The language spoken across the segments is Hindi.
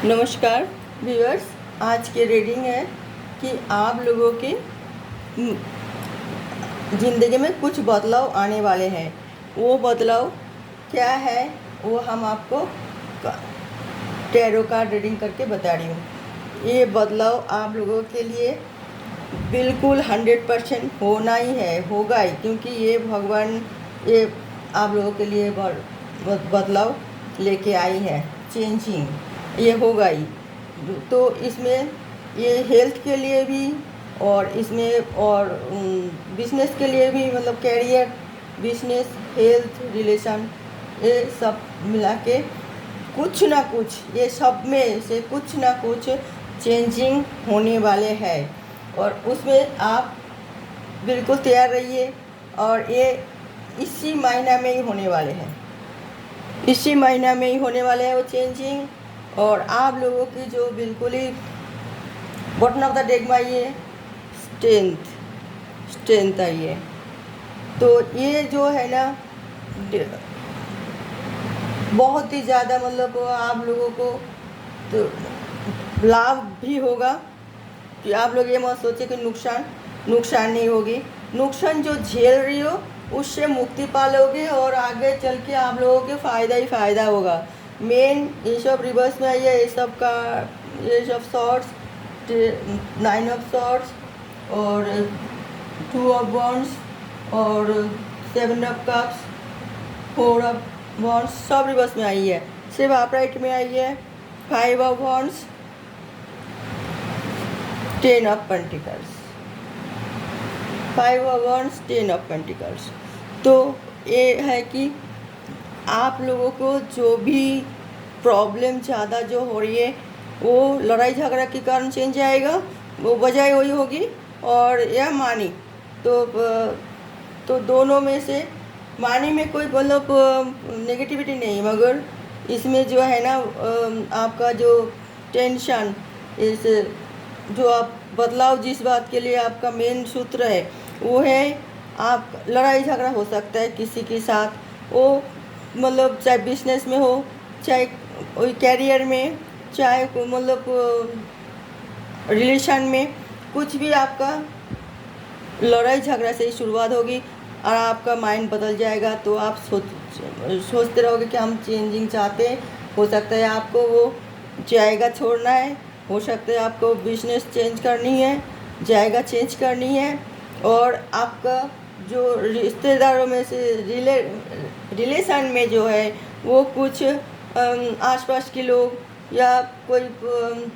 नमस्कार व्यूअर्स, आज की रीडिंग है कि आप लोगों की ज़िंदगी में कुछ बदलाव आने वाले हैं। वो बदलाव क्या है वो हम आपको टैरो कार्ड रीडिंग करके बता रही हूँ। ये बदलाव आप लोगों के लिए बिल्कुल 100% होना ही है, होगा ही, क्योंकि ये भगवान ये आप लोगों के लिए बदलाव लेके आई है। चेंजिंग ये होगा ही। तो इसमें ये हेल्थ के लिए भी और इसमें और बिजनेस के लिए भी, मतलब कैरियर, बिजनेस, हेल्थ, रिलेशन, ये सब मिला के कुछ ना कुछ, ये सब में से कुछ ना कुछ चेंजिंग होने वाले हैं और उसमें आप बिल्कुल तैयार रहिए। और ये इसी महीना में ही होने वाले हैं, इसी महीना में ही होने वाले हैं वो चेंजिंग। और आप लोगों की जो बिल्कुल ही बॉटम ऑफ द डेक में आई है स्ट्रेंथ आई है। तो ये जो है ना बहुत ही ज़्यादा, मतलब आप लोगों को तो लाभ भी होगा कि आप लोग ये मत सोचे कि नुकसान नहीं होगी। नुकसान जो झेल रही हो उससे मुक्ति पा लोगे और आगे चल के आप लोगों के फ़ायदा ही फ़ायदा होगा। मेन ये सब रिवर्स में आई है, ये सब का, ये सब शॉर्ट्स, 9 ऑफ शॉर्ट्स और 2 ऑफ वॉन्ड्स और 7 ऑफ कप्स, 4 ऑफ वॉन्ड्स, सब रिवर्स में आई है। सिर्फ अपराइट में आई है 5 of wands, 10 of pentacles, 5 of wands, 10 of pentacles. तो ये है कि आप लोगों को जो भी प्रॉब्लम ज़्यादा जो हो रही है वो लड़ाई झगड़ा के कारण चेंज आएगा, वो बजाय वही होगी। और यह मानी तो दोनों में से मानी में कोई मतलब नेगेटिविटी नहीं, मगर इसमें जो है ना आपका जो टेंशन, इस जो आप बदलाव, जिस बात के लिए आपका मेन सूत्र है वो है आप लड़ाई झगड़ा हो सकता है किसी के साथ, वो मतलब चाहे बिजनेस में हो, चाहे कोई कैरियर में, चाहे मतलब रिलेशन में, कुछ भी आपका लड़ाई झगड़ा से ही शुरुआत होगी और आपका माइंड बदल जाएगा। तो आप सोचते रहोगे कि हम चेंजिंग चाहते हैं। हो सकता है आपको वो जाएगा छोड़ना है, हो सकता है आपको बिजनेस चेंज करनी है, जाएगा चेंज करनी है। और आपका जो रिश्तेदारों में से रिलेशन में जो है वो कुछ आसपास के लोग या कोई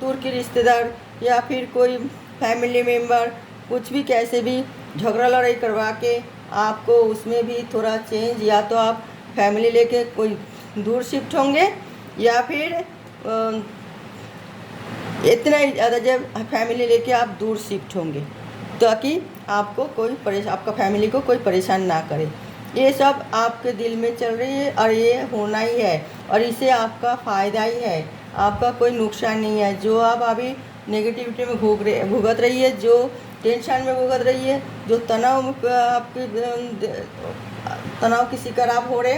दूर के रिश्तेदार या फिर कोई फैमिली मेम्बर कुछ भी कैसे भी झगड़ा लड़ाई करवा के आपको उसमें भी थोड़ा चेंज, या तो आप फैमिली लेके कोई दूर शिफ्ट होंगे या फिर इतना ही ज़्यादा जब फैमिली लेके आप दूर शिफ्ट होंगे ताकि आपको आपका फैमिली को कोई परेशान ना करे। ये सब आपके दिल में चल रही है और ये होना ही है और इससे आपका फ़ायदा ही है, आपका कोई नुकसान नहीं है। जो आप अभी नेगेटिविटी में भुगत रही है, जो टेंशन में भुगत रही है, जो तनाव आपकी तनाव की शिकार आप हो रहे,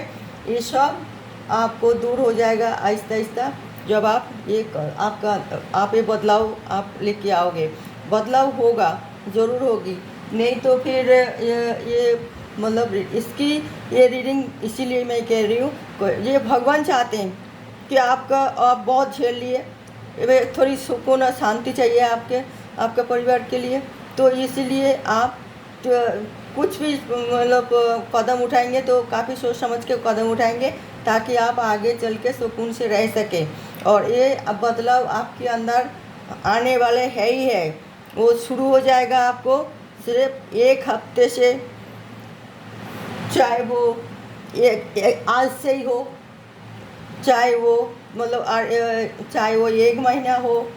ये सब आपको दूर हो जाएगा आहिस्ता आहिस्ता जब आप ये बदलाव आप लेके आओगे। बदलाव होगा, ज़रूर होगी, नहीं तो फिर ये मतलब इसकी ये रीडिंग इसीलिए मैं कह रही हूँ, ये भगवान चाहते हैं कि आप बहुत झेल लिए, थोड़ी सुकून और शांति चाहिए आपके परिवार के लिए। तो इसलिए आप कुछ भी मतलब कदम उठाएंगे तो काफ़ी सोच समझ के कदम उठाएंगे ताकि आप आगे चल के सुकून से रह सकें। और ये बदलाव आपके अंदर आने वाले है ही है, वो शुरू हो जाएगा आपको सिर्फ 1 हफ्ते से, चाहे वो आज से ही हो, चाहे वो मतलब चाहे वो 1 महीना हो,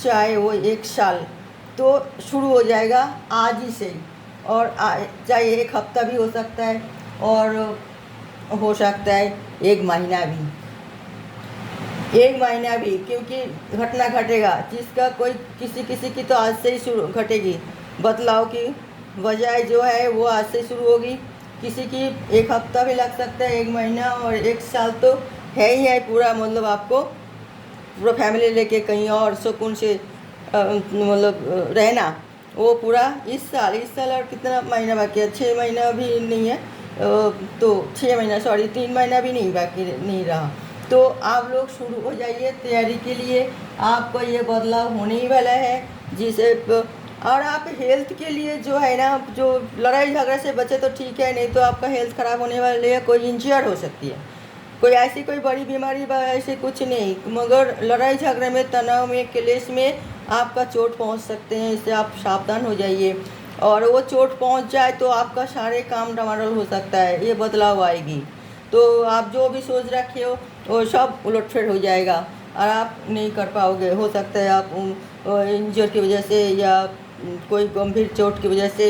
चाहे वो 1 साल, तो शुरू हो जाएगा आज ही से ही। और चाहे 1 हफ्ता भी हो सकता है और हो सकता है 1 महीना भी, 1 महीना भी, क्योंकि घटना घटेगा जिसका कोई किसी की तो आज से ही शुरू घटेगी। बदलाव की वजह जो है वो आज से शुरू होगी, किसी की 1 हफ्ता भी लग सकता है, 1 महीना और 1 साल तो है ही है पूरा, मतलब आपको पूरा फैमिली लेके कहीं और सुकून से मतलब रहना, वो पूरा इस साल और कितना महीना बाकी है, 6 महीना भी नहीं है, तो 6 महीना सॉरी 3 महीना भी नहीं बाकी नहीं रहा। तो आप लोग शुरू हो जाइए तैयारी के लिए, आपको ये बदलाव होने ही वाला है जिसे और आप हेल्थ के लिए जो है ना, जो लड़ाई झगड़े से बचे तो ठीक है, नहीं तो आपका हेल्थ ख़राब होने वाले है, कोई इंजर्ड हो सकती है, कोई ऐसी कोई बड़ी बीमारी ऐसे कुछ नहीं, मगर लड़ाई झगड़े में, तनाव में, क्लेश में आपका चोट पहुंच सकते हैं, इससे आप सावधान हो जाइए। और वो चोट पहुंच जाए तो आपका सारे काम डमाडोल हो सकता है, ये बदलाव आएगी। तो आप जो भी सोच रखे हो वो सब उलटफेर हो जाएगा और आप नहीं कर पाओगे। हो सकता है आप इंजर की वजह से या कोई गंभीर चोट की वजह से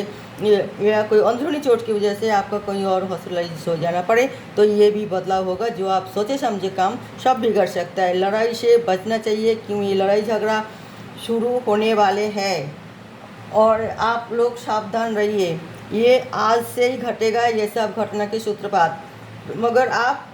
या कोई अंदरूनी चोट की वजह से आपका कोई और हॉस्पिटलाइज हो जाना पड़े, तो ये भी बदलाव होगा। जो आप सोचे समझे काम सब बिगड़ सकता है। लड़ाई से बचना चाहिए, क्यों ये लड़ाई झगड़ा शुरू होने वाले हैं और आप लोग सावधान रहिए। ये आज से ही घटेगा, ये सब घटना के सूत्रपात, मगर आप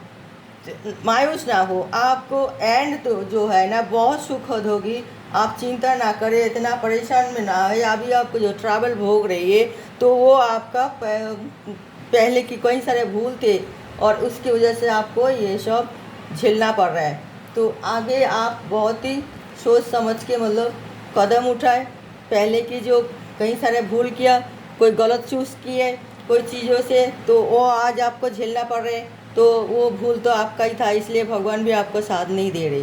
मायूस ना हो, आपको एंड तो जो है ना बहुत सुखद होगी। आप चिंता ना करें, इतना परेशान में ना आए। अभी आपको जो ट्रैवल भोग रही है तो वो आपका पहले की कई सारे भूल थे और उसकी वजह से आपको ये सब झेलना पड़ रहा है। तो आगे आप बहुत ही सोच समझ के मतलब कदम उठाए। पहले की जो कई सारे भूल किया, कोई गलत चूज़ किए कोई चीज़ों से, तो वो आज आपको झेलना पड़ रहे, तो वो भूल तो आपका ही था, इसलिए भगवान भी आपको साथ नहीं दे रहे।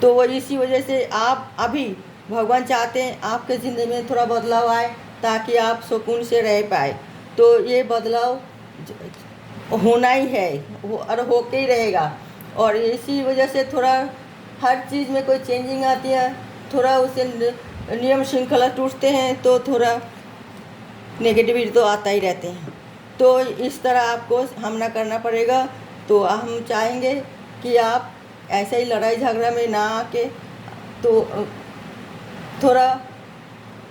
तो वो इसी वजह से आप अभी भगवान चाहते हैं आपके ज़िंदगी में थोड़ा बदलाव आए ताकि आप सुकून से रह पाए। तो ये बदलाव होना ही है और होके ही रहेगा। और इसी वजह से थोड़ा हर चीज़ में कोई चेंजिंग आती है, थोड़ा उसे नियम श्रृंखला टूटते हैं तो थोड़ा नेगेटिविटी तो आता ही रहते हैं। तो इस तरह आपको सामना करना पड़ेगा। तो हम चाहेंगे कि आप ऐसे ही लड़ाई झगड़ा में ना आके तो थोड़ा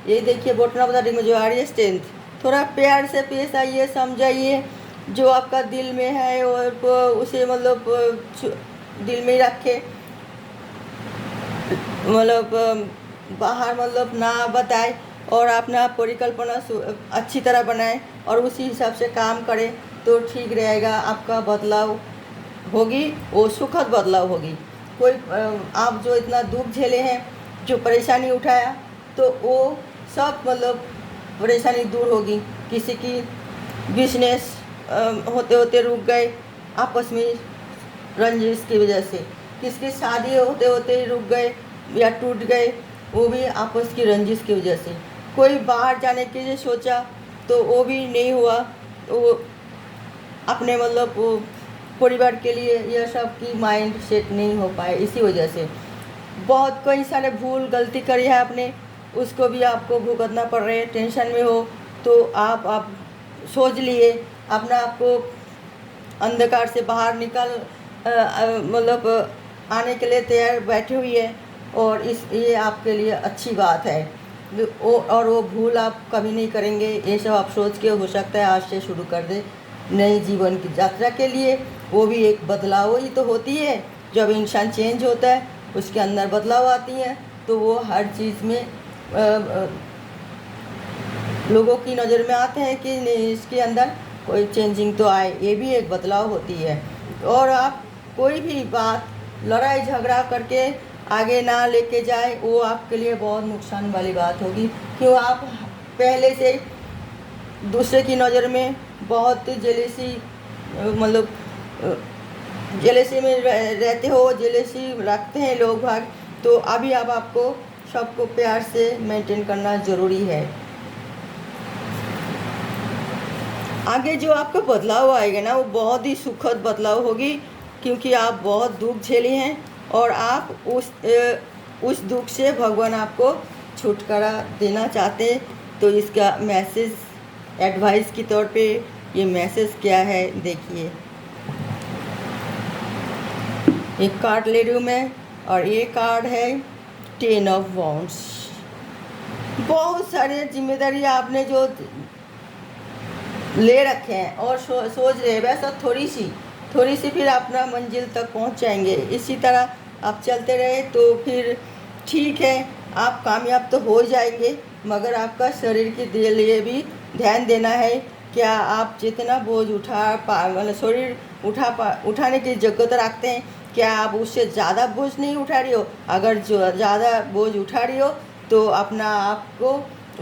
ये देखिए बोटना बता रही जो आ रही है स्ट्रेंथ, थोड़ा प्यार से पेश आइए, समझाइए जो आपका दिल में है और उसे मतलब दिल में ही रखे, मतलब बाहर मतलब ना बताए और अपना परिकल्पना अच्छी तरह बनाए और उसी हिसाब से काम करें तो ठीक रहेगा। आपका बदलाव होगी वो सुखद बदलाव होगी। कोई आप जो इतना दुख झेले हैं, जो परेशानी उठाया, तो वो सब मतलब परेशानी दूर होगी। किसी की बिजनेस होते होते रुक गए आपस में रंजिश की वजह से, किसी की शादी होते होते रुक गए या टूट गए, वो भी आपस की रंजिश की वजह से। कोई बाहर जाने के लिए सोचा तो वो भी नहीं हुआ, तो वो अपने मतलब वो परिवार के लिए यह सब की माइंड सेट नहीं हो पाए, इसी वजह से बहुत कई सारे भूल गलती करी है आपने, उसको भी आपको भुगतना पड़ रहे। टेंशन में हो तो आप सोच लिए अपना आपको अंधकार से बाहर निकल मतलब आने के लिए तैयार बैठे हुई है और ये आपके लिए अच्छी बात है। और वो भूल आप कभी नहीं करेंगे, ये सब आप सोच के हो सकता है आज से शुरू कर दे नई जीवन की यात्रा के लिए। वो भी एक बदलाव ही तो होती है, जब इंसान चेंज होता है उसके अंदर बदलाव आती हैं, तो वो हर चीज़ में लोगों की नज़र में आते हैं कि नहीं इसके अंदर कोई चेंजिंग तो आए, ये भी एक बदलाव होती है। और आप कोई भी बात लड़ाई झगड़ा करके आगे ना लेके जाए, वो आपके लिए बहुत नुकसान वाली बात होगी। क्यों आप पहले से दूसरे की नज़र में बहुत जेलेसी मतलब जेलेसी में रहते हो, जेलेसी रखते हैं लोग भाग, तो अभी अब आपको सबको प्यार से मेंटेन करना ज़रूरी है। आगे जो आपका बदलाव आएगा ना वो बहुत ही सुखद बदलाव होगी, क्योंकि आप बहुत दुख झेले हैं और आप उस दुख से भगवान आपको छुटकारा देना चाहते हैं। तो इसका मैसेज एडवाइस के तौर पे ये मैसेज क्या है देखिए। एक कार्ड ले रही हूँ मैं और ये कार्ड है 10 ऑफ वॉन्ड्स। बहुत सारे जिम्मेदारी आपने जो ले रखे हैं और सोच रहे हैं वैसा थोड़ी सी फिर अपना मंजिल तक पहुंच जाएंगे। इसी तरह आप चलते रहे तो फिर ठीक है, आप कामयाब तो हो जाएंगे, मगर आपका शरीर के लिए भी ध्यान देना है। क्या आप जितना बोझ मतलब शरीर उठाने की जरूरत रखते हैं, क्या आप उससे ज़्यादा बोझ नहीं उठा रही हो? अगर जो ज़्यादा बोझ उठा रही हो तो अपना आप को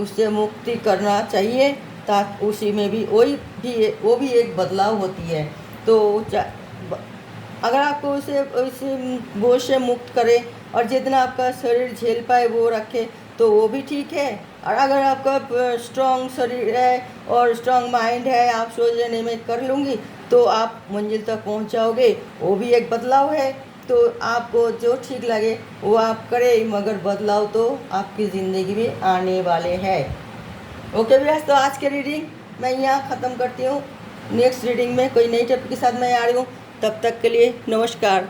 उससे मुक्ति करना चाहिए, ताकि उसी में भी वो भी एक बदलाव होती है। तो अगर आपको उसे बोझ से मुक्त करे और जितना आपका शरीर झेल पाए वो रखे तो वो भी ठीक है। और अगर आपका स्ट्रॉन्ग शरीर है और स्ट्रॉन्ग माइंड है, आप सोच रहे मैं कर लूँगी, तो आप मंजिल तक पहुँच जाओगे, वो भी एक बदलाव है। तो आपको जो ठीक लगे वो आप करें, मगर बदलाव तो आपकी ज़िंदगी में आने वाले हैं। ओके व्यूअर्स, तो आज के रीडिंग मैं यहाँ ख़त्म करती हूँ। नेक्स्ट रीडिंग में कोई नई टॉपिक के साथ मैं आ रही हूँ। तब तक के लिए नमस्कार।